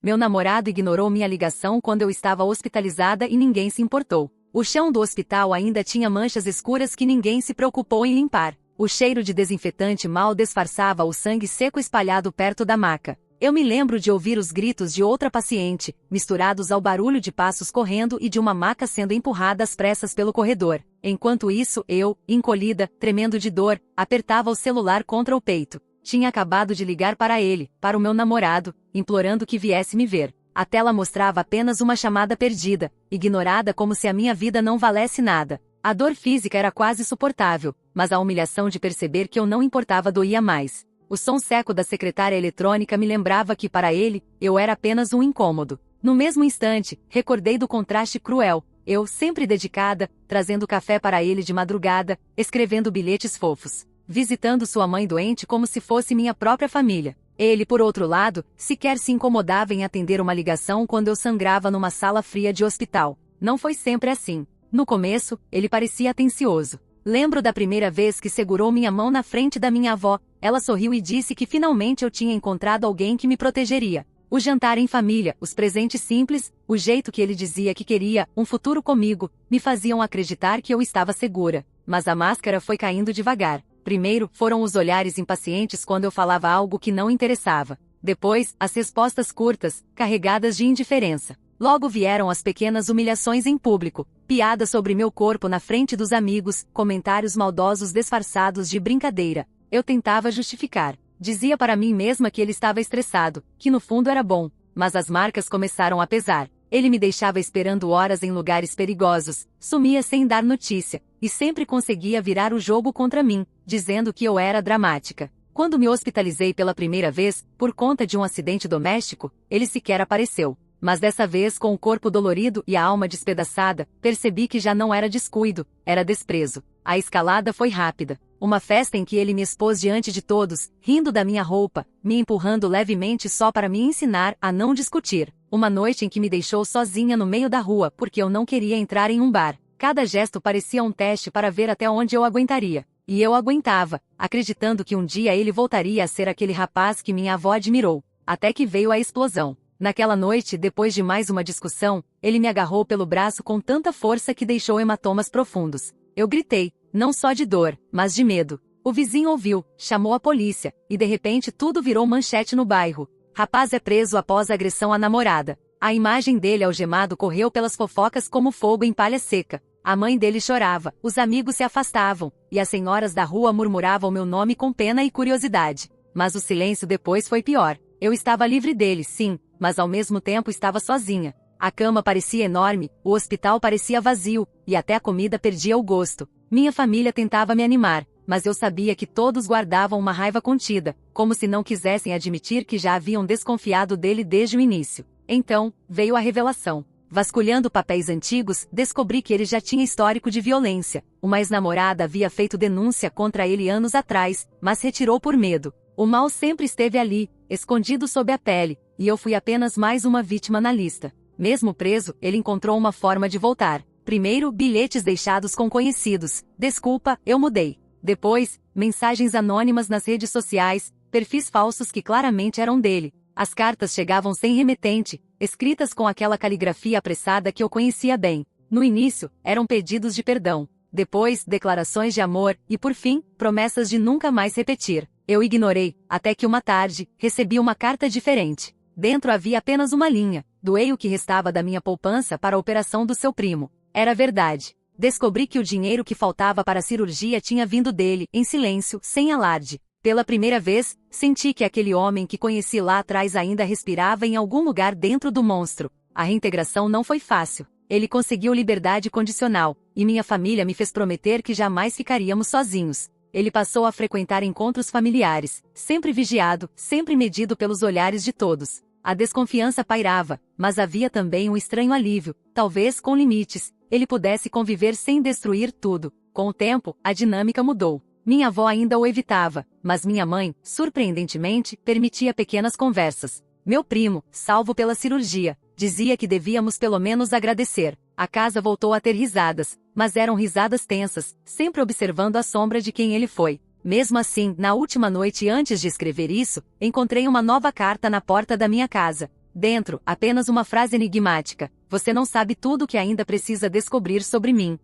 Meu namorado ignorou minha ligação quando eu estava hospitalizada e ninguém se importou. O chão do hospital ainda tinha manchas escuras que ninguém se preocupou em limpar. O cheiro de desinfetante mal disfarçava o sangue seco espalhado perto da maca. Eu me lembro de ouvir os gritos de outra paciente, misturados ao barulho de passos correndo e de uma maca sendo empurrada às pressas pelo corredor. Enquanto isso, eu, encolhida, tremendo de dor, apertava o celular contra o peito. Tinha acabado de ligar para ele, para o meu namorado, implorando que viesse me ver. A tela mostrava apenas uma chamada perdida, ignorada como se a minha vida não valesse nada. A dor física era quase suportável, mas a humilhação de perceber que eu não importava doía mais. O som seco da secretária eletrônica me lembrava que para ele, eu era apenas um incômodo. No mesmo instante, recordei do contraste cruel. Eu, sempre dedicada, trazendo café para ele de madrugada, escrevendo bilhetes fofos, visitando sua mãe doente como se fosse minha própria família. Ele, por outro lado, sequer se incomodava em atender uma ligação quando eu sangrava numa sala fria de hospital. Não foi sempre assim. No começo, ele parecia atencioso. Lembro da primeira vez que segurou minha mão na frente da minha avó. Ela sorriu e disse que finalmente eu tinha encontrado alguém que me protegeria. O jantar em família, os presentes simples, o jeito que ele dizia que queria um futuro comigo, me faziam acreditar que eu estava segura. Mas a máscara foi caindo devagar. Primeiro, foram os olhares impacientes quando eu falava algo que não interessava. Depois, as respostas curtas, carregadas de indiferença. Logo vieram as pequenas humilhações em público, piadas sobre meu corpo na frente dos amigos, comentários maldosos disfarçados de brincadeira. Eu tentava justificar. Dizia para mim mesma que ele estava estressado, que no fundo era bom, mas as marcas começaram a pesar. Ele me deixava esperando horas em lugares perigosos, sumia sem dar notícia, e sempre conseguia virar o jogo contra mim, dizendo que eu era dramática. Quando me hospitalizei pela primeira vez, por conta de um acidente doméstico, ele sequer apareceu. Mas dessa vez, com o corpo dolorido e a alma despedaçada, percebi que já não era descuido, era desprezo. A escalada foi rápida. Uma festa em que ele me expôs diante de todos, rindo da minha roupa, me empurrando levemente só para me ensinar a não discutir. Uma noite em que me deixou sozinha no meio da rua porque eu não queria entrar em um bar. Cada gesto parecia um teste para ver até onde eu aguentaria. E eu aguentava, acreditando que um dia ele voltaria a ser aquele rapaz que minha avó admirou. Até que veio a explosão. Naquela noite, depois de mais uma discussão, ele me agarrou pelo braço com tanta força que deixou hematomas profundos. Eu gritei, não só de dor, mas de medo. O vizinho ouviu, chamou a polícia, e de repente tudo virou manchete no bairro. Rapaz é preso após agressão à namorada. A imagem dele algemado correu pelas fofocas como fogo em palha seca. A mãe dele chorava, os amigos se afastavam, e as senhoras da rua murmuravam meu nome com pena e curiosidade. Mas o silêncio depois foi pior. Eu estava livre dele, sim, mas ao mesmo tempo estava sozinha. A cama parecia enorme, o hospital parecia vazio, e até a comida perdia o gosto. Minha família tentava me animar, mas eu sabia que todos guardavam uma raiva contida, como se não quisessem admitir que já haviam desconfiado dele desde o início. Então, veio a revelação. Vasculhando papéis antigos, descobri que ele já tinha histórico de violência. Uma ex-namorada havia feito denúncia contra ele anos atrás, mas retirou por medo. O mal sempre esteve ali, escondido sob a pele, e eu fui apenas mais uma vítima na lista. Mesmo preso, ele encontrou uma forma de voltar. Primeiro, bilhetes deixados com conhecidos. Desculpa, eu mudei. Depois, mensagens anônimas nas redes sociais, perfis falsos que claramente eram dele. As cartas chegavam sem remetente, escritas com aquela caligrafia apressada que eu conhecia bem. No início, eram pedidos de perdão. Depois, declarações de amor, e por fim, promessas de nunca mais repetir. Eu ignorei, até que uma tarde, recebi uma carta diferente. Dentro havia apenas uma linha. Doei o que restava da minha poupança para a operação do seu primo. Era verdade. Descobri que o dinheiro que faltava para a cirurgia tinha vindo dele, em silêncio, sem alarde. Pela primeira vez, senti que aquele homem que conheci lá atrás ainda respirava em algum lugar dentro do monstro. A reintegração não foi fácil. Ele conseguiu liberdade condicional, e minha família me fez prometer que jamais ficaríamos sozinhos. Ele passou a frequentar encontros familiares, sempre vigiado, sempre medido pelos olhares de todos. A desconfiança pairava, mas havia também um estranho alívio, talvez com limites. Ele pudesse conviver sem destruir tudo. Com o tempo, a dinâmica mudou. Minha avó ainda o evitava, mas minha mãe, surpreendentemente, permitia pequenas conversas. Meu primo, salvo pela cirurgia, dizia que devíamos pelo menos agradecer. A casa voltou a ter risadas, mas eram risadas tensas, sempre observando a sombra de quem ele foi. Mesmo assim, na última noite antes de escrever isso, encontrei uma nova carta na porta da minha casa. Dentro, apenas uma frase enigmática: você não sabe tudo o que ainda precisa descobrir sobre mim.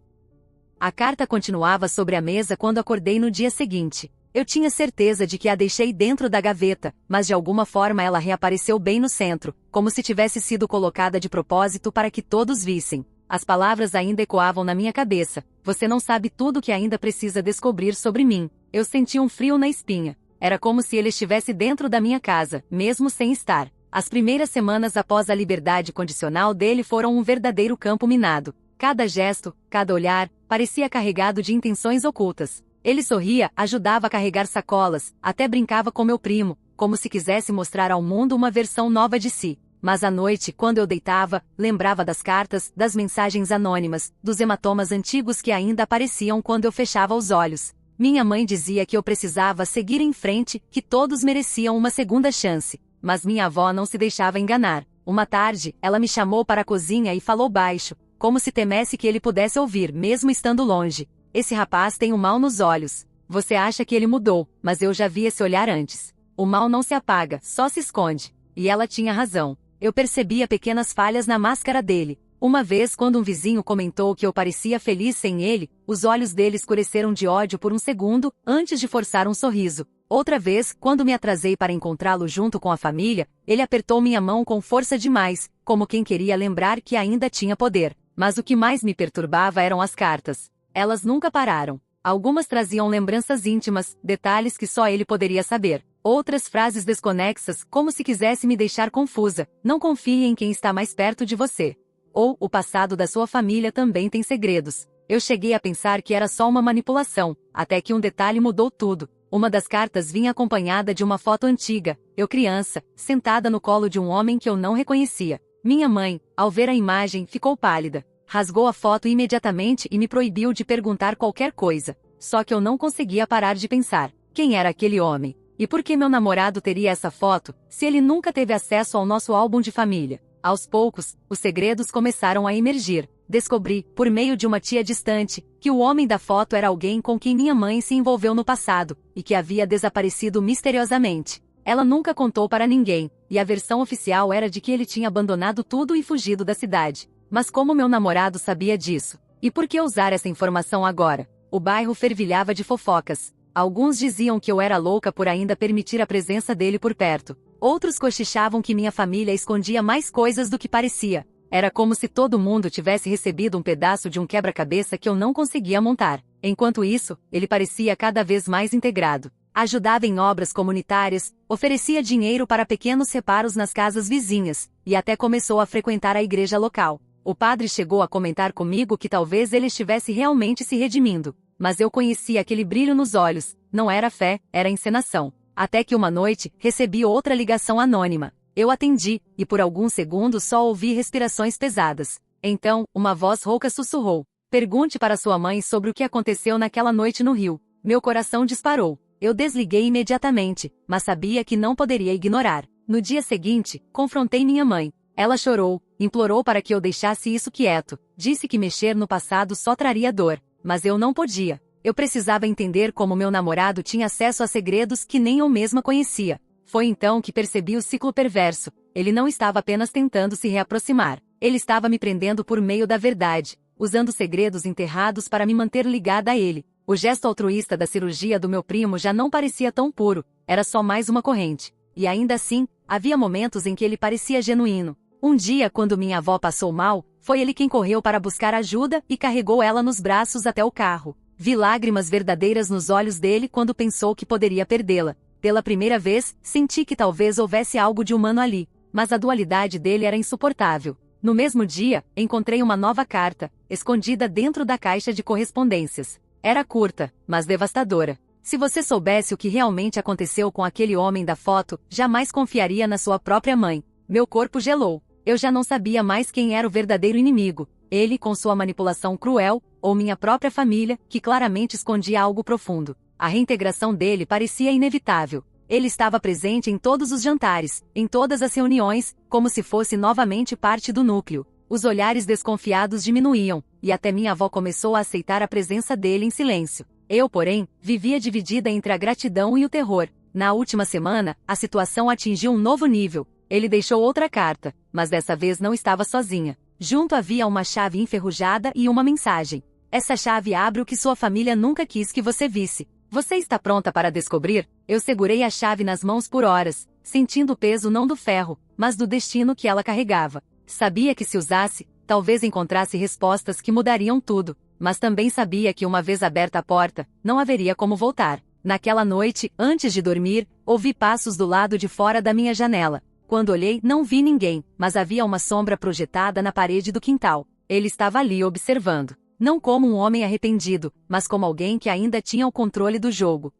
A carta continuava sobre a mesa quando acordei no dia seguinte. Eu tinha certeza de que a deixei dentro da gaveta, mas de alguma forma ela reapareceu bem no centro, como se tivesse sido colocada de propósito para que todos vissem. As palavras ainda ecoavam na minha cabeça: você não sabe tudo o que ainda precisa descobrir sobre mim. Eu senti um frio na espinha. Era como se ele estivesse dentro da minha casa, mesmo sem estar. As primeiras semanas após a liberdade condicional dele foram um verdadeiro campo minado. Cada gesto, cada olhar, parecia carregado de intenções ocultas. Ele sorria, ajudava a carregar sacolas, até brincava com meu primo, como se quisesse mostrar ao mundo uma versão nova de si. Mas à noite, quando eu deitava, lembrava das cartas, das mensagens anônimas, dos hematomas antigos que ainda apareciam quando eu fechava os olhos. Minha mãe dizia que eu precisava seguir em frente, que todos mereciam uma segunda chance. Mas minha avó não se deixava enganar. Uma tarde, ela me chamou para a cozinha e falou baixo, como se temesse que ele pudesse ouvir, mesmo estando longe. Esse rapaz tem um mal nos olhos. Você acha que ele mudou, mas eu já vi esse olhar antes. O mal não se apaga, só se esconde. E ela tinha razão. Eu percebia pequenas falhas na máscara dele. Uma vez, quando um vizinho comentou que eu parecia feliz sem ele, os olhos dele escureceram de ódio por um segundo, antes de forçar um sorriso. Outra vez, quando me atrasei para encontrá-lo junto com a família, ele apertou minha mão com força demais, como quem queria lembrar que ainda tinha poder. Mas o que mais me perturbava eram as cartas. Elas nunca pararam. Algumas traziam lembranças íntimas, detalhes que só ele poderia saber. Outras frases desconexas, como se quisesse me deixar confusa. Não confie em quem está mais perto de você. Ou, o passado da sua família também tem segredos. Eu cheguei a pensar que era só uma manipulação, até que um detalhe mudou tudo. Uma das cartas vinha acompanhada de uma foto antiga, eu criança, sentada no colo de um homem que eu não reconhecia. Minha mãe, ao ver a imagem, ficou pálida. Rasgou a foto imediatamente e me proibiu de perguntar qualquer coisa. Só que eu não conseguia parar de pensar: quem era aquele homem? E por que meu namorado teria essa foto, se ele nunca teve acesso ao nosso álbum de família? Aos poucos, os segredos começaram a emergir. Descobri, por meio de uma tia distante, que o homem da foto era alguém com quem minha mãe se envolveu no passado, e que havia desaparecido misteriosamente. Ela nunca contou para ninguém, e a versão oficial era de que ele tinha abandonado tudo e fugido da cidade. Mas como meu namorado sabia disso? E por que usar essa informação agora? O bairro fervilhava de fofocas. Alguns diziam que eu era louca por ainda permitir a presença dele por perto. Outros cochichavam que minha família escondia mais coisas do que parecia. Era como se todo mundo tivesse recebido um pedaço de um quebra-cabeça que eu não conseguia montar. Enquanto isso, ele parecia cada vez mais integrado. Ajudava em obras comunitárias, oferecia dinheiro para pequenos reparos nas casas vizinhas, e até começou a frequentar a igreja local. O padre chegou a comentar comigo que talvez ele estivesse realmente se redimindo. Mas eu conhecia aquele brilho nos olhos. Não era fé, era encenação. Até que uma noite, recebi outra ligação anônima. Eu atendi, e por alguns segundos só ouvi respirações pesadas. Então, uma voz rouca sussurrou: pergunte para sua mãe sobre o que aconteceu naquela noite no rio. Meu coração disparou. Eu desliguei imediatamente, mas sabia que não poderia ignorar. No dia seguinte, confrontei minha mãe. Ela chorou, implorou para que eu deixasse isso quieto. Disse que mexer no passado só traria dor. Mas eu não podia. Eu precisava entender como meu namorado tinha acesso a segredos que nem eu mesma conhecia. Foi então que percebi o ciclo perverso. Ele não estava apenas tentando se reaproximar. Ele estava me prendendo por meio da verdade, usando segredos enterrados para me manter ligada a ele. O gesto altruísta da cirurgia do meu primo já não parecia tão puro, era só mais uma corrente. E ainda assim, havia momentos em que ele parecia genuíno. Um dia, quando minha avó passou mal, foi ele quem correu para buscar ajuda e carregou ela nos braços até o carro. Vi lágrimas verdadeiras nos olhos dele quando pensou que poderia perdê-la. Pela primeira vez, senti que talvez houvesse algo de humano ali, mas a dualidade dele era insuportável. No mesmo dia, encontrei uma nova carta, escondida dentro da caixa de correspondências. Era curta, mas devastadora. Se você soubesse o que realmente aconteceu com aquele homem da foto, jamais confiaria na sua própria mãe. Meu corpo gelou. Eu já não sabia mais quem era o verdadeiro inimigo. Ele com sua manipulação cruel, ou minha própria família, que claramente escondia algo profundo. A reintegração dele parecia inevitável. Ele estava presente em todos os jantares, em todas as reuniões, como se fosse novamente parte do núcleo. Os olhares desconfiados diminuíam, e até minha avó começou a aceitar a presença dele em silêncio. Eu, porém, vivia dividida entre a gratidão e o terror. Na última semana, a situação atingiu um novo nível. Ele deixou outra carta, mas dessa vez não estava sozinha. Junto havia uma chave enferrujada e uma mensagem. Essa chave abre o que sua família nunca quis que você visse. Você está pronta para descobrir? Eu segurei a chave nas mãos por horas, sentindo o peso não do ferro, mas do destino que ela carregava. Sabia que se usasse, talvez encontrasse respostas que mudariam tudo, mas também sabia que uma vez aberta a porta, não haveria como voltar. Naquela noite, antes de dormir, ouvi passos do lado de fora da minha janela. Quando olhei, não vi ninguém, mas havia uma sombra projetada na parede do quintal. Ele estava ali observando. Não como um homem arrependido, mas como alguém que ainda tinha o controle do jogo.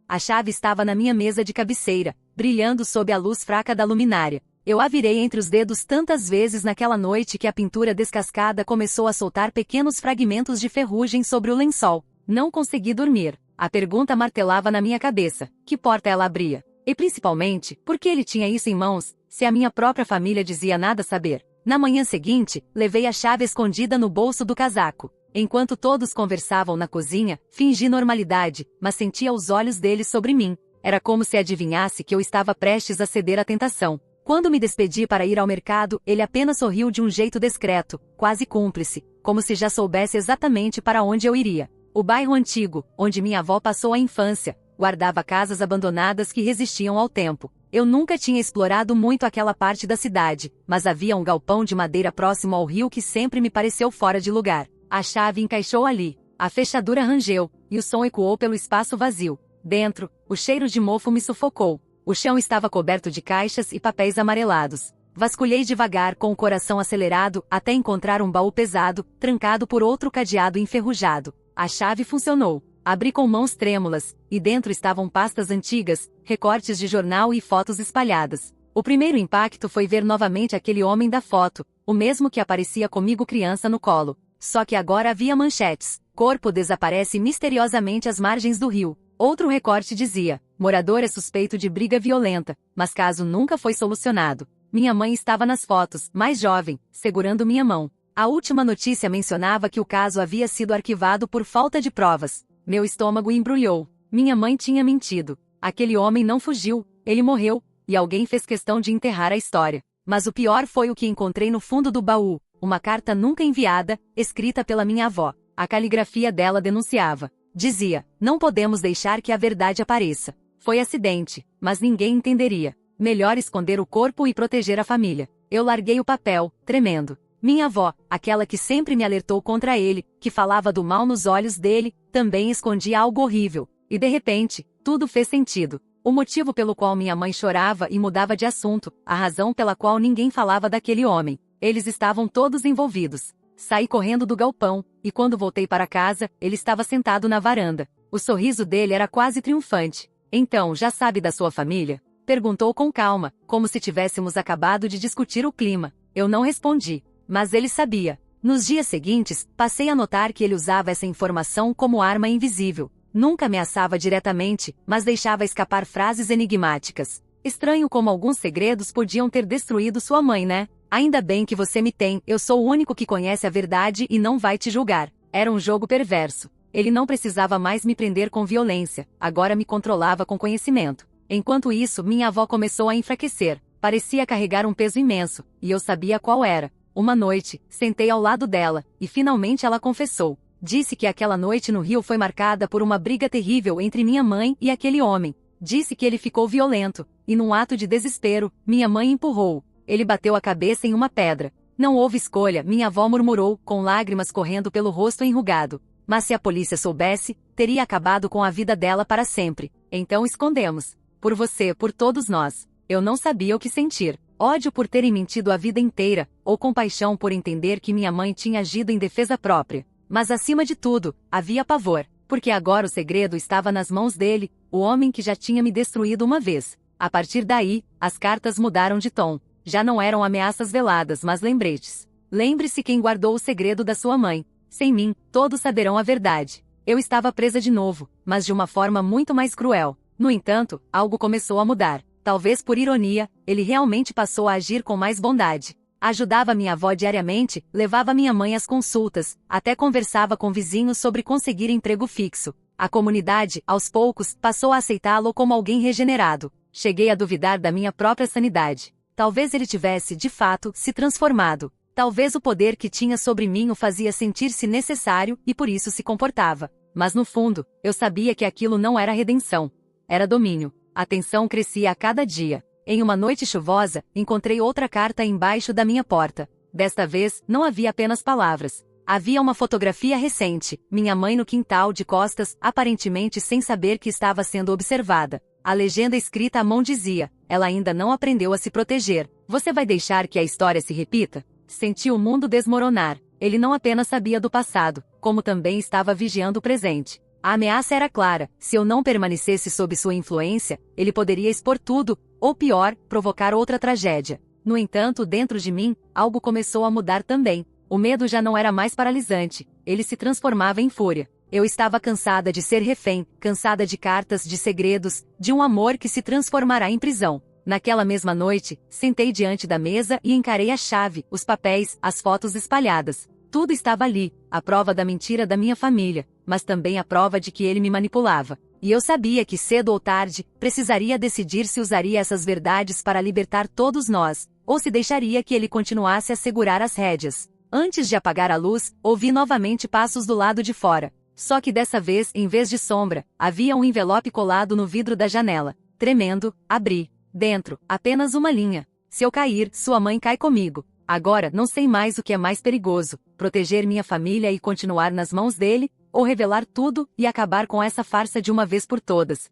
A chave estava na minha mesa de cabeceira, brilhando sob a luz fraca da luminária. Eu a virei entre os dedos tantas vezes naquela noite que a pintura descascada começou a soltar pequenos fragmentos de ferrugem sobre o lençol. Não consegui dormir. A pergunta martelava na minha cabeça: que porta ela abria? E principalmente, por que ele tinha isso em mãos, se a minha própria família dizia nada saber? Na manhã seguinte, levei a chave escondida no bolso do casaco. Enquanto todos conversavam na cozinha, fingi normalidade, mas sentia os olhos dele sobre mim. Era como se adivinhasse que eu estava prestes a ceder à tentação. Quando me despedi para ir ao mercado, ele apenas sorriu de um jeito discreto, quase cúmplice, como se já soubesse exatamente para onde eu iria. O bairro antigo, onde minha avó passou a infância, guardava casas abandonadas que resistiam ao tempo. Eu nunca tinha explorado muito aquela parte da cidade, mas havia um galpão de madeira próximo ao rio que sempre me pareceu fora de lugar. A chave encaixou ali, a fechadura rangeu, e o som ecoou pelo espaço vazio. Dentro, o cheiro de mofo me sufocou. O chão estava coberto de caixas e papéis amarelados. Vasculhei devagar com o coração acelerado até encontrar um baú pesado, trancado por outro cadeado enferrujado. A chave funcionou. Abri com mãos trêmulas, e dentro estavam pastas antigas, recortes de jornal e fotos espalhadas. O primeiro impacto foi ver novamente aquele homem da foto, o mesmo que aparecia comigo criança no colo. Só que agora havia manchetes. Corpo desaparece misteriosamente às margens do rio. Outro recorte dizia: morador é suspeito de briga violenta, mas caso nunca foi solucionado. Minha mãe estava nas fotos, mais jovem, segurando minha mão. A última notícia mencionava que o caso havia sido arquivado por falta de provas. Meu estômago embrulhou. Minha mãe tinha mentido. Aquele homem não fugiu, ele morreu, e alguém fez questão de enterrar a história. Mas o pior foi o que encontrei no fundo do baú, uma carta nunca enviada, escrita pela minha avó. A caligrafia dela denunciava. Dizia: não podemos deixar que a verdade apareça. Foi acidente, mas ninguém entenderia. Melhor esconder o corpo e proteger a família. Eu larguei o papel, tremendo. Minha avó, aquela que sempre me alertou contra ele, que falava do mal nos olhos dele, também escondia algo horrível. E de repente, tudo fez sentido. O motivo pelo qual minha mãe chorava e mudava de assunto, a razão pela qual ninguém falava daquele homem. Eles estavam todos envolvidos. Saí correndo do galpão, e quando voltei para casa, ele estava sentado na varanda. O sorriso dele era quase triunfante. Então, já sabe da sua família? Perguntou com calma, como se tivéssemos acabado de discutir o clima. Eu não respondi. Mas ele sabia. Nos dias seguintes, passei a notar que ele usava essa informação como arma invisível. Nunca ameaçava diretamente, mas deixava escapar frases enigmáticas. Estranho como alguns segredos podiam ter destruído sua mãe, né? Ainda bem que você me tem, eu sou o único que conhece a verdade e não vai te julgar. Era um jogo perverso. Ele não precisava mais me prender com violência, agora me controlava com conhecimento. Enquanto isso, minha avó começou a enfraquecer. Parecia carregar um peso imenso, e eu sabia qual era. Uma noite, sentei ao lado dela, e finalmente ela confessou. Disse que aquela noite no rio foi marcada por uma briga terrível entre minha mãe e aquele homem. Disse que ele ficou violento, e num ato de desespero, minha mãe empurrou. Ele bateu a cabeça em uma pedra. Não houve escolha, minha avó murmurou, com lágrimas correndo pelo rosto enrugado. Mas se a polícia soubesse, teria acabado com a vida dela para sempre. Então escondemos. Por você, por todos nós. Eu não sabia o que sentir. Ódio por terem mentido a vida inteira, ou compaixão por entender que minha mãe tinha agido em defesa própria. Mas acima de tudo, havia pavor, porque agora o segredo estava nas mãos dele, o homem que já tinha me destruído uma vez. A partir daí, as cartas mudaram de tom. Já não eram ameaças veladas, mas lembretes. Lembre-se quem guardou o segredo da sua mãe. Sem mim, todos saberão a verdade. Eu estava presa de novo, mas de uma forma muito mais cruel. No entanto, algo começou a mudar. Talvez por ironia, ele realmente passou a agir com mais bondade. Ajudava minha avó diariamente, levava minha mãe às consultas, até conversava com vizinhos sobre conseguir emprego fixo. A comunidade, aos poucos, passou a aceitá-lo como alguém regenerado. Cheguei a duvidar da minha própria sanidade. Talvez ele tivesse, de fato, se transformado. Talvez o poder que tinha sobre mim o fazia sentir-se necessário e por isso se comportava. Mas no fundo, eu sabia que aquilo não era redenção. Era domínio. A tensão crescia a cada dia. Em uma noite chuvosa, encontrei outra carta embaixo da minha porta. Desta vez, não havia apenas palavras. Havia uma fotografia recente, minha mãe no quintal de costas, aparentemente sem saber que estava sendo observada. A legenda escrita à mão dizia: ela ainda não aprendeu a se proteger. Você vai deixar que a história se repita? Senti o mundo desmoronar. Ele não apenas sabia do passado, como também estava vigiando o presente. A ameaça era clara: se eu não permanecesse sob sua influência, ele poderia expor tudo, ou pior, provocar outra tragédia. No entanto, dentro de mim, algo começou a mudar também. O medo já não era mais paralisante, ele se transformava em fúria. Eu estava cansada de ser refém, cansada de cartas, de segredos, de um amor que se transformará em prisão. Naquela mesma noite, sentei diante da mesa e encarei a chave, os papéis, as fotos espalhadas. Tudo estava ali, a prova da mentira da minha família, mas também a prova de que ele me manipulava. E eu sabia que cedo ou tarde, precisaria decidir se usaria essas verdades para libertar todos nós, ou se deixaria que ele continuasse a segurar as rédeas. Antes de apagar a luz, ouvi novamente passos do lado de fora. Só que dessa vez, em vez de sombra, havia um envelope colado no vidro da janela. Tremendo, abri. Dentro, apenas uma linha. Se eu cair, sua mãe cai comigo. Agora, não sei mais o que é mais perigoso: proteger minha família e continuar nas mãos dele, ou revelar tudo e acabar com essa farsa de uma vez por todas.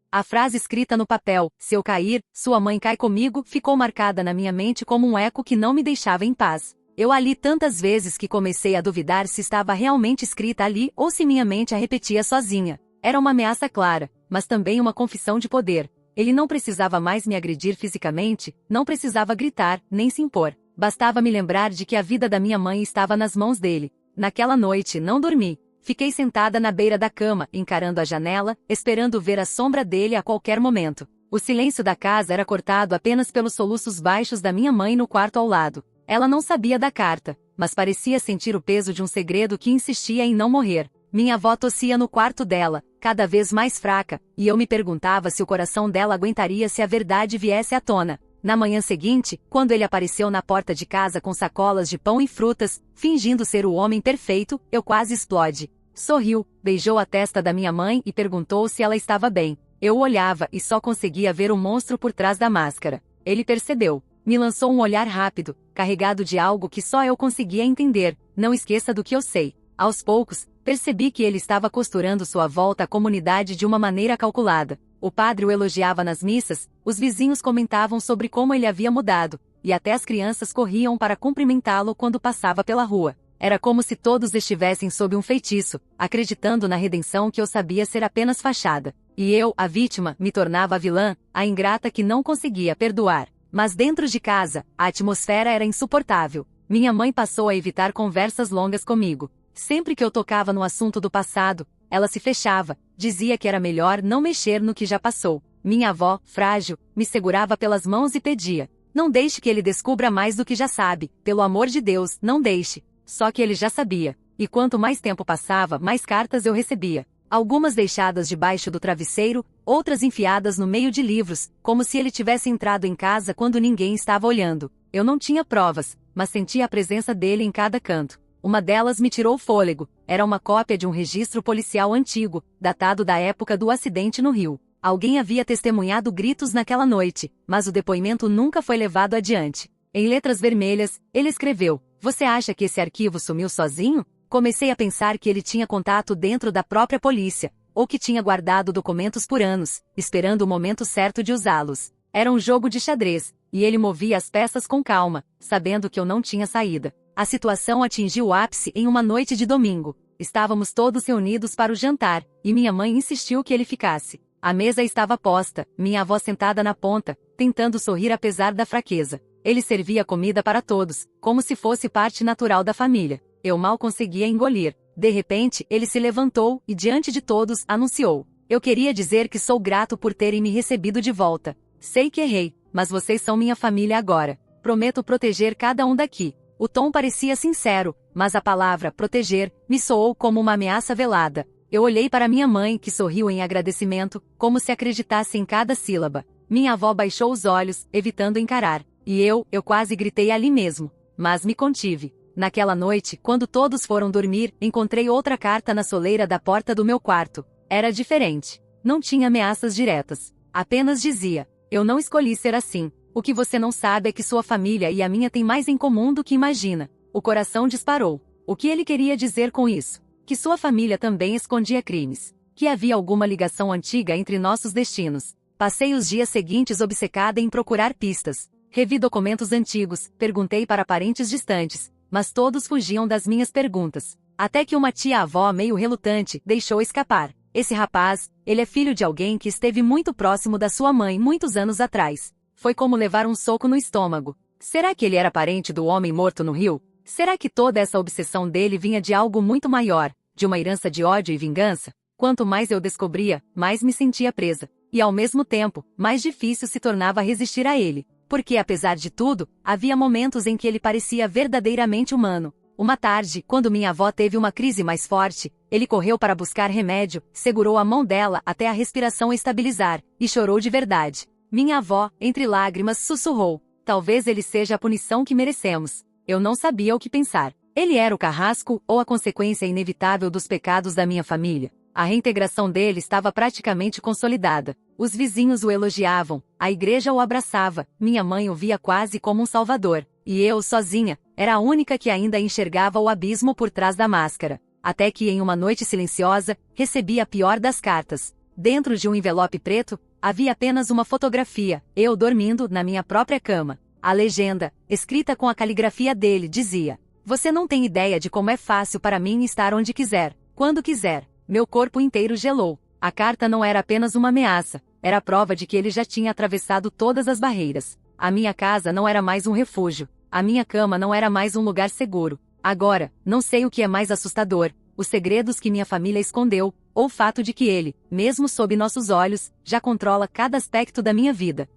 A frase escrita no papel, se eu cair, sua mãe cai comigo, ficou marcada na minha mente como um eco que não me deixava em paz. Eu a li tantas vezes que comecei a duvidar se estava realmente escrita ali ou se minha mente a repetia sozinha. Era uma ameaça clara, mas também uma confissão de poder. Ele não precisava mais me agredir fisicamente, não precisava gritar, nem se impor. Bastava me lembrar de que a vida da minha mãe estava nas mãos dele. Naquela noite, não dormi. Fiquei sentada na beira da cama, encarando a janela, esperando ver a sombra dele a qualquer momento. O silêncio da casa era cortado apenas pelos soluços baixos da minha mãe no quarto ao lado. Ela não sabia da carta, mas parecia sentir o peso de um segredo que insistia em não morrer. Minha avó tossia no quarto dela, cada vez mais fraca, e eu me perguntava se o coração dela aguentaria se a verdade viesse à tona. Na manhã seguinte, quando ele apareceu na porta de casa com sacolas de pão e frutas, fingindo ser o homem perfeito, eu quase explodi. Sorriu, beijou a testa da minha mãe e perguntou se ela estava bem. Eu o olhava e só conseguia ver o monstro por trás da máscara. Ele percebeu. Me lançou um olhar rápido, carregado de algo que só eu conseguia entender: não esqueça do que eu sei. Aos poucos, percebi que ele estava costurando sua volta à comunidade de uma maneira calculada. O padre o elogiava nas missas, os vizinhos comentavam sobre como ele havia mudado, e até as crianças corriam para cumprimentá-lo quando passava pela rua. Era como se todos estivessem sob um feitiço, acreditando na redenção que eu sabia ser apenas fachada. E eu, a vítima, me tornava a vilã, a ingrata que não conseguia perdoar. Mas dentro de casa, a atmosfera era insuportável. Minha mãe passou a evitar conversas longas comigo. Sempre que eu tocava no assunto do passado, ela se fechava, dizia que era melhor não mexer no que já passou. Minha avó, frágil, me segurava pelas mãos e pedia: não deixe que ele descubra mais do que já sabe, pelo amor de Deus, não deixe. Só que ele já sabia. E quanto mais tempo passava, mais cartas eu recebia. Algumas deixadas debaixo do travesseiro, outras enfiadas no meio de livros, como se ele tivesse entrado em casa quando ninguém estava olhando. Eu não tinha provas, mas sentia a presença dele em cada canto. Uma delas me tirou o fôlego. Era uma cópia de um registro policial antigo, datado da época do acidente no Rio. Alguém havia testemunhado gritos naquela noite, mas o depoimento nunca foi levado adiante. Em letras vermelhas, ele escreveu: você acha que esse arquivo sumiu sozinho? Comecei a pensar que ele tinha contato dentro da própria polícia, ou que tinha guardado documentos por anos, esperando o momento certo de usá-los. Era um jogo de xadrez, e ele movia as peças com calma, sabendo que eu não tinha saída. A situação atingiu o ápice em uma noite de domingo. Estávamos todos reunidos para o jantar, e minha mãe insistiu que ele ficasse. A mesa estava posta, minha avó sentada na ponta, tentando sorrir apesar da fraqueza. Ele servia comida para todos, como se fosse parte natural da família. Eu mal conseguia engolir. De repente, ele se levantou e, diante de todos, anunciou: eu queria dizer que sou grato por terem me recebido de volta. Sei que errei, mas vocês são minha família agora. Prometo proteger cada um daqui. O tom parecia sincero, mas a palavra proteger me soou como uma ameaça velada. Eu olhei para minha mãe, que sorriu em agradecimento, como se acreditasse em cada sílaba. Minha avó baixou os olhos, evitando encarar. E eu quase gritei ali mesmo. Mas me contive. Naquela noite, quando todos foram dormir, encontrei outra carta na soleira da porta do meu quarto. Era diferente. Não tinha ameaças diretas. Apenas dizia: eu não escolhi ser assim. O que você não sabe é que sua família e a minha têm mais em comum do que imagina. O coração disparou. O que ele queria dizer com isso? Que sua família também escondia crimes. Que havia alguma ligação antiga entre nossos destinos. Passei os dias seguintes obcecada em procurar pistas. Revi documentos antigos, perguntei para parentes distantes, mas todos fugiam das minhas perguntas. Até que uma tia-avó meio relutante deixou escapar. Esse rapaz, ele é filho de alguém que esteve muito próximo da sua mãe muitos anos atrás. Foi como levar um soco no estômago. Será que ele era parente do homem morto no rio? Será que toda essa obsessão dele vinha de algo muito maior, de uma herança de ódio e vingança? Quanto mais eu descobria, mais me sentia presa. E ao mesmo tempo, mais difícil se tornava resistir a ele. Porque apesar de tudo, havia momentos em que ele parecia verdadeiramente humano. Uma tarde, quando minha avó teve uma crise mais forte, ele correu para buscar remédio, segurou a mão dela até a respiração estabilizar, e chorou de verdade. Minha avó, entre lágrimas, sussurrou: talvez ele seja a punição que merecemos. Eu não sabia o que pensar. Ele era o carrasco ou a consequência inevitável dos pecados da minha família? A reintegração dele estava praticamente consolidada. Os vizinhos o elogiavam, a igreja o abraçava, minha mãe o via quase como um salvador. E eu, sozinha, era a única que ainda enxergava o abismo por trás da máscara. Até que em uma noite silenciosa, recebi a pior das cartas. Dentro de um envelope preto, havia apenas uma fotografia, eu dormindo na minha própria cama. A legenda, escrita com a caligrafia dele, dizia: você não tem ideia de como é fácil para mim estar onde quiser, quando quiser. Meu corpo inteiro gelou. A carta não era apenas uma ameaça, era a prova de que ele já tinha atravessado todas as barreiras. A minha casa não era mais um refúgio. A minha cama não era mais um lugar seguro. Agora, não sei o que é mais assustador: os segredos que minha família escondeu, ou o fato de que ele, mesmo sob nossos olhos, já controla cada aspecto da minha vida.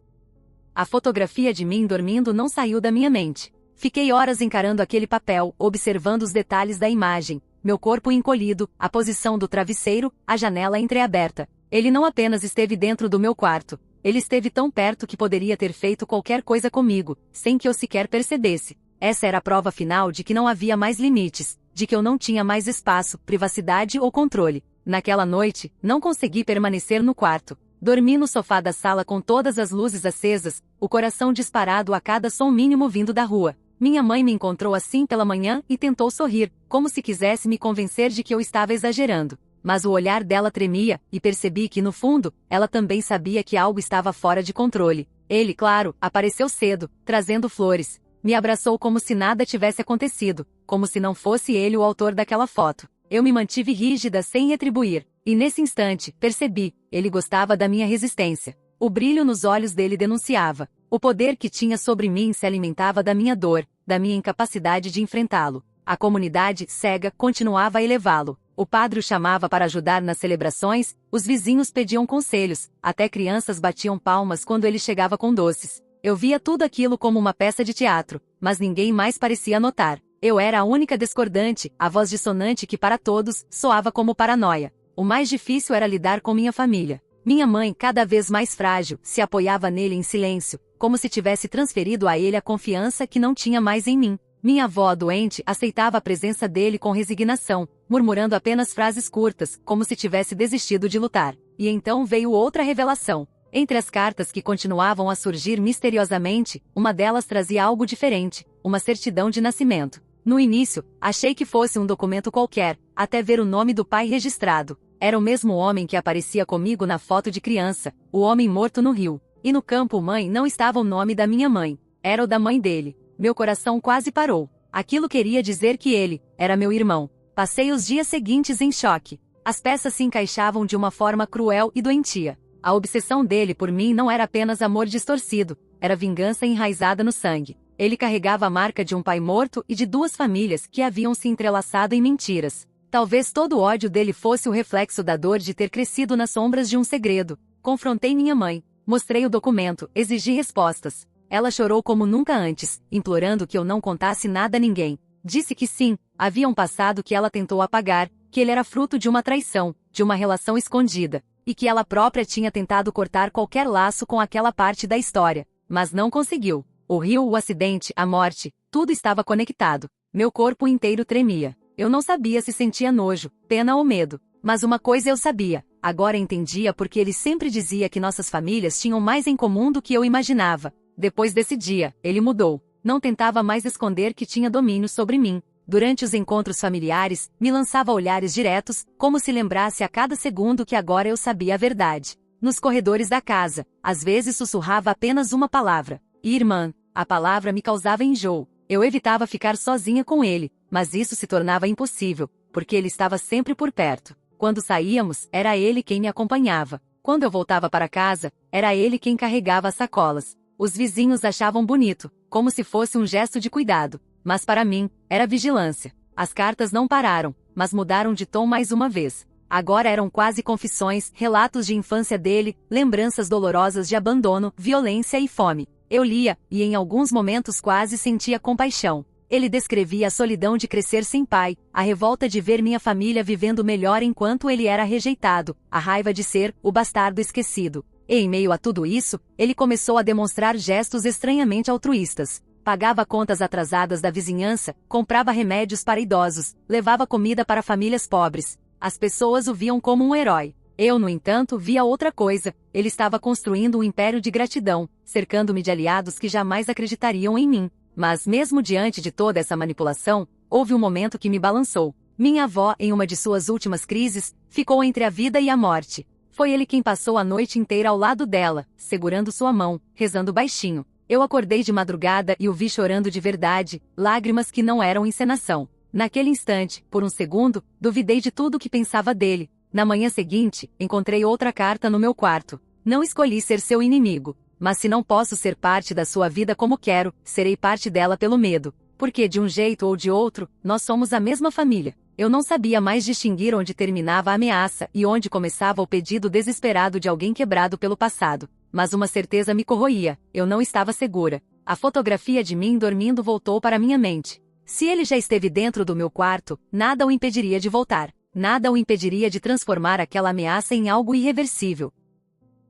A fotografia de mim dormindo não saiu da minha mente. Fiquei horas encarando aquele papel, observando os detalhes da imagem. Meu corpo encolhido, a posição do travesseiro, a janela entreaberta. Ele não apenas esteve dentro do meu quarto, ele esteve tão perto que poderia ter feito qualquer coisa comigo, sem que eu sequer percebesse. Essa era a prova final de que não havia mais limites, de que eu não tinha mais espaço, privacidade ou controle. Naquela noite, não consegui permanecer no quarto. Dormi no sofá da sala com todas as luzes acesas, o coração disparado a cada som mínimo vindo da rua. Minha mãe me encontrou assim pela manhã e tentou sorrir, como se quisesse me convencer de que eu estava exagerando. Mas o olhar dela tremia, e percebi que no fundo, ela também sabia que algo estava fora de controle. Ele, claro, apareceu cedo, trazendo flores. Me abraçou como se nada tivesse acontecido, como se não fosse ele o autor daquela foto. Eu me mantive rígida sem retribuir, e nesse instante, percebi, ele gostava da minha resistência. O brilho nos olhos dele denunciava. O poder que tinha sobre mim se alimentava da minha dor, da minha incapacidade de enfrentá-lo. A comunidade, cega, continuava a elevá-lo. O padre o chamava para ajudar nas celebrações, os vizinhos pediam conselhos, até crianças batiam palmas quando ele chegava com doces. Eu via tudo aquilo como uma peça de teatro, mas ninguém mais parecia notar. Eu era a única discordante, a voz dissonante que para todos soava como paranoia. O mais difícil era lidar com minha família. Minha mãe, cada vez mais frágil, se apoiava nele em silêncio, como se tivesse transferido a ele a confiança que não tinha mais em mim. Minha avó, doente, aceitava a presença dele com resignação, murmurando apenas frases curtas, como se tivesse desistido de lutar. E então veio outra revelação. Entre as cartas que continuavam a surgir misteriosamente, uma delas trazia algo diferente, uma certidão de nascimento. No início, achei que fosse um documento qualquer, até ver o nome do pai registrado. Era o mesmo homem que aparecia comigo na foto de criança, o homem morto no rio. E no campo mãe não estava o nome da minha mãe, era o da mãe dele. Meu coração quase parou. Aquilo queria dizer que ele era meu irmão. Passei os dias seguintes em choque. As peças se encaixavam de uma forma cruel e doentia. A obsessão dele por mim não era apenas amor distorcido, era vingança enraizada no sangue. Ele carregava a marca de um pai morto e de duas famílias que haviam se entrelaçado em mentiras. Talvez todo o ódio dele fosse o reflexo da dor de ter crescido nas sombras de um segredo. Confrontei minha mãe. Mostrei o documento, exigi respostas. Ela chorou como nunca antes, implorando que eu não contasse nada a ninguém. Disse que sim, havia um passado que ela tentou apagar, que ele era fruto de uma traição, de uma relação escondida. e que ela própria tinha tentado cortar qualquer laço com aquela parte da história, mas não conseguiu. O rio, o acidente, a morte, tudo estava conectado. Meu corpo inteiro tremia. Eu não sabia se sentia nojo, pena ou medo. Mas uma coisa eu sabia, agora entendia porque ele sempre dizia que nossas famílias tinham mais em comum do que eu imaginava. Depois desse dia, ele mudou. Não tentava mais esconder que tinha domínio sobre mim. Durante os encontros familiares, me lançava olhares diretos, como se lembrasse a cada segundo que agora eu sabia a verdade. Nos corredores da casa, às vezes sussurrava apenas uma palavra. Irmã. A palavra me causava enjoo. Eu evitava ficar sozinha com ele, mas isso se tornava impossível, porque ele estava sempre por perto. Quando saíamos, era ele quem me acompanhava. Quando eu voltava para casa, era ele quem carregava as sacolas. Os vizinhos achavam bonito, como se fosse um gesto de cuidado. Mas para mim, era vigilância. As cartas não pararam, mas mudaram de tom mais uma vez. Agora eram quase confissões, relatos de infância dele, lembranças dolorosas de abandono, violência e fome. Eu lia, e em alguns momentos quase sentia compaixão. Ele descrevia a solidão de crescer sem pai, a revolta de ver minha família vivendo melhor enquanto ele era rejeitado, a raiva de ser o bastardo esquecido. E em meio a tudo isso, ele começou a demonstrar gestos estranhamente altruístas. Pagava contas atrasadas da vizinhança, comprava remédios para idosos, levava comida para famílias pobres. As pessoas o viam como um herói. Eu, no entanto, via outra coisa. Ele estava construindo um império de gratidão, cercando-me de aliados que jamais acreditariam em mim. Mas mesmo diante de toda essa manipulação, houve um momento que me balançou. Minha avó, em uma de suas últimas crises, ficou entre a vida e a morte. Foi ele quem passou a noite inteira ao lado dela, segurando sua mão, rezando baixinho. Eu acordei de madrugada e o vi chorando de verdade, lágrimas que não eram encenação. Naquele instante, por um segundo, duvidei de tudo o que pensava dele. Na manhã seguinte, encontrei outra carta no meu quarto. Não escolhi ser seu inimigo. Mas se não posso ser parte da sua vida como quero, serei parte dela pelo medo. Porque de um jeito ou de outro, nós somos a mesma família. Eu não sabia mais distinguir onde terminava a ameaça e onde começava o pedido desesperado de alguém quebrado pelo passado. Mas uma certeza me corroía, eu não estava segura. A fotografia de mim dormindo voltou para minha mente. Se ele já esteve dentro do meu quarto, nada o impediria de voltar. Nada o impediria de transformar aquela ameaça em algo irreversível.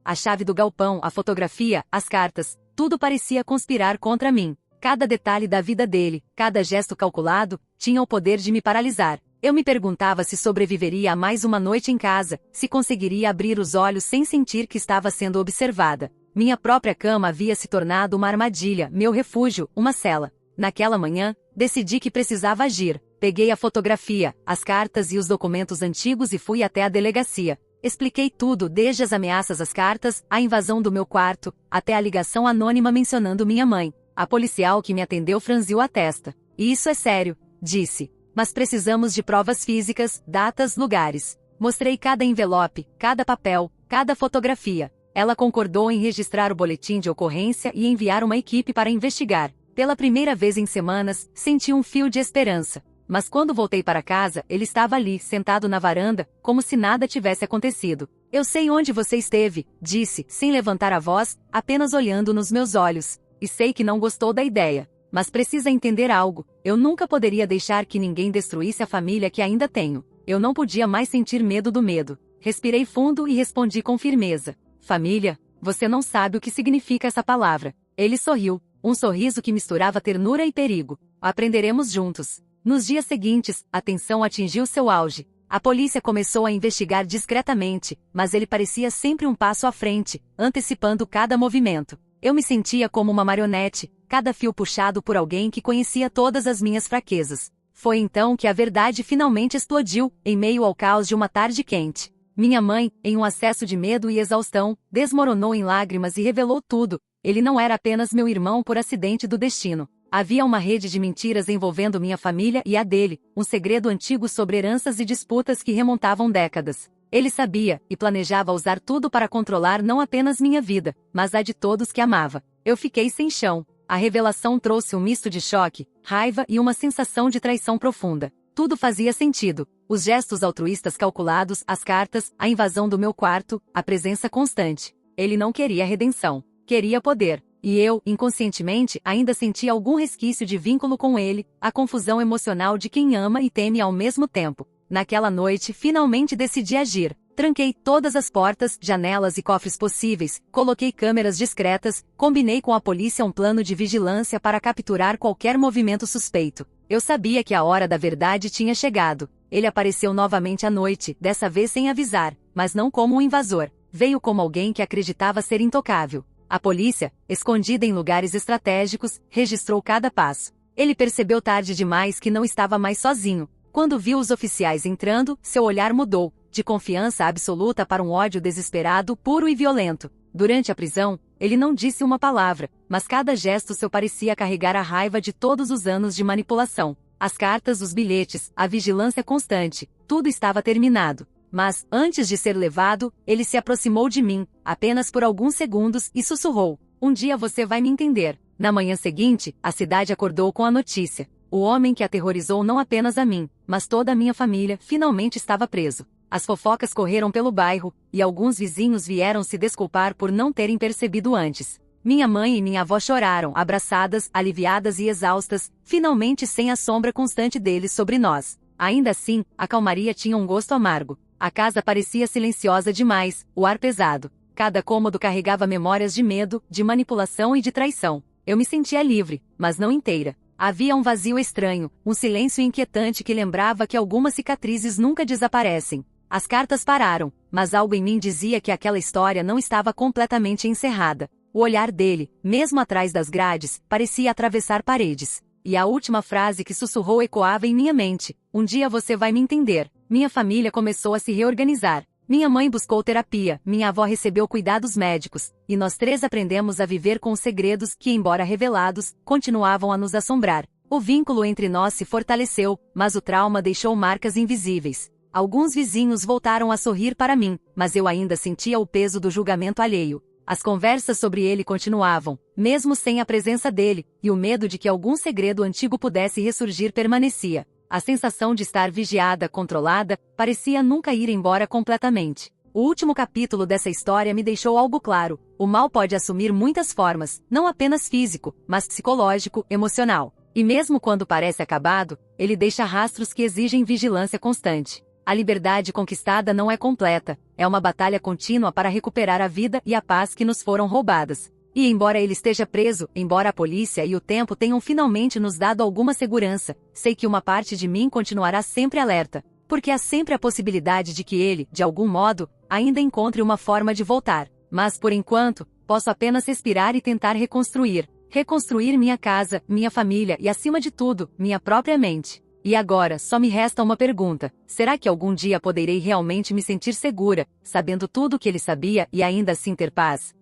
A chave do galpão, a fotografia, as cartas, tudo parecia conspirar contra mim. Cada detalhe da vida dele, cada gesto calculado, tinha o poder de me paralisar. Eu me perguntava se sobreviveria a mais uma noite em casa, se conseguiria abrir os olhos sem sentir que estava sendo observada. Minha própria cama havia se tornado uma armadilha, meu refúgio, uma cela. Naquela manhã, decidi que precisava agir. Peguei a fotografia, as cartas e os documentos antigos e fui até a delegacia. Expliquei tudo, desde as ameaças às cartas, a invasão do meu quarto, até a ligação anônima mencionando minha mãe. A policial que me atendeu franziu a testa. Isso é sério, disse. Mas precisamos de provas físicas, datas, lugares. Mostrei cada envelope, cada papel, cada fotografia. Ela concordou em registrar o boletim de ocorrência e enviar uma equipe para investigar. Pela primeira vez em semanas, senti um fio de esperança. Mas quando voltei para casa, ele estava ali, sentado na varanda, como se nada tivesse acontecido. Eu sei onde você esteve, disse, sem levantar a voz, apenas olhando nos meus olhos. E sei que não gostou da ideia. Mas precisa entender algo. Eu nunca poderia deixar que ninguém destruísse a família que ainda tenho. Eu não podia mais sentir medo do medo. Respirei fundo e respondi com firmeza. Família? Você não sabe o que significa essa palavra. Ele sorriu. Um sorriso que misturava ternura e perigo. Aprenderemos juntos. Nos dias seguintes, a tensão atingiu seu auge. A polícia começou a investigar discretamente, mas ele parecia sempre um passo à frente, antecipando cada movimento. Eu me sentia como uma marionete, cada fio puxado por alguém que conhecia todas as minhas fraquezas. Foi então que a verdade finalmente explodiu, em meio ao caos de uma tarde quente. Minha mãe, em um acesso de medo e exaustão, desmoronou em lágrimas e revelou tudo. Ele não era apenas meu irmão por acidente do destino. Havia uma rede de mentiras envolvendo minha família e a dele, um segredo antigo sobre heranças e disputas que remontavam décadas. Ele sabia, e planejava usar tudo para controlar não apenas minha vida, mas a de todos que amava. Eu fiquei sem chão. A revelação trouxe um misto de choque, raiva e uma sensação de traição profunda. Tudo fazia sentido. Os gestos altruístas calculados, as cartas, a invasão do meu quarto, a presença constante. Ele não queria redenção. Queria poder. E eu, inconscientemente, ainda sentia algum resquício de vínculo com ele, a confusão emocional de quem ama e teme ao mesmo tempo. Naquela noite, finalmente decidi agir. Tranquei todas as portas, janelas e cofres possíveis, coloquei câmeras discretas, combinei com a polícia um plano de vigilância para capturar qualquer movimento suspeito. Eu sabia que a hora da verdade tinha chegado. Ele apareceu novamente à noite, dessa vez sem avisar, mas não como um invasor. Veio como alguém que acreditava ser intocável. A polícia, escondida em lugares estratégicos, registrou cada passo. Ele percebeu tarde demais que não estava mais sozinho. Quando viu os oficiais entrando, seu olhar mudou, de confiança absoluta para um ódio desesperado, puro e violento. Durante a prisão, ele não disse uma palavra, mas cada gesto seu parecia carregar a raiva de todos os anos de manipulação. As cartas, os bilhetes, a vigilância constante, tudo estava terminado. Mas, antes de ser levado, ele se aproximou de mim, apenas por alguns segundos, e sussurrou: "Um dia você vai me entender." Na manhã seguinte, a cidade acordou com a notícia. O homem que aterrorizou não apenas a mim, mas toda a minha família, finalmente estava preso. As fofocas correram pelo bairro, e alguns vizinhos vieram se desculpar por não terem percebido antes. Minha mãe e minha avó choraram, abraçadas, aliviadas e exaustas, finalmente sem a sombra constante deles sobre nós. Ainda assim, a calmaria tinha um gosto amargo. A casa parecia silenciosa demais, o ar pesado. Cada cômodo carregava memórias de medo, de manipulação e de traição. Eu me sentia livre, mas não inteira. Havia um vazio estranho, um silêncio inquietante que lembrava que algumas cicatrizes nunca desaparecem. As cartas pararam, mas algo em mim dizia que aquela história não estava completamente encerrada. O olhar dele, mesmo atrás das grades, parecia atravessar paredes. E a última frase que sussurrou ecoava em minha mente: "Um dia você vai me entender." Minha família começou a se reorganizar. Minha mãe buscou terapia, minha avó recebeu cuidados médicos, e nós três aprendemos a viver com os segredos que, embora revelados, continuavam a nos assombrar. O vínculo entre nós se fortaleceu, mas o trauma deixou marcas invisíveis. Alguns vizinhos voltaram a sorrir para mim, mas eu ainda sentia o peso do julgamento alheio. As conversas sobre ele continuavam, mesmo sem a presença dele, e o medo de que algum segredo antigo pudesse ressurgir permanecia. A sensação de estar vigiada, controlada, parecia nunca ir embora completamente. O último capítulo dessa história me deixou algo claro: o mal pode assumir muitas formas, não apenas físico, mas psicológico, emocional. E mesmo quando parece acabado, ele deixa rastros que exigem vigilância constante. A liberdade conquistada não é completa, é uma batalha contínua para recuperar a vida e a paz que nos foram roubadas. E embora ele esteja preso, embora a polícia e o tempo tenham finalmente nos dado alguma segurança, sei que uma parte de mim continuará sempre alerta, porque há sempre a possibilidade de que ele, de algum modo, ainda encontre uma forma de voltar. Mas por enquanto, posso apenas respirar e tentar reconstruir minha casa, minha família e, acima de tudo, minha própria mente. E agora, só me resta uma pergunta: será que algum dia poderei realmente me sentir segura, sabendo tudo o que ele sabia e ainda assim ter paz?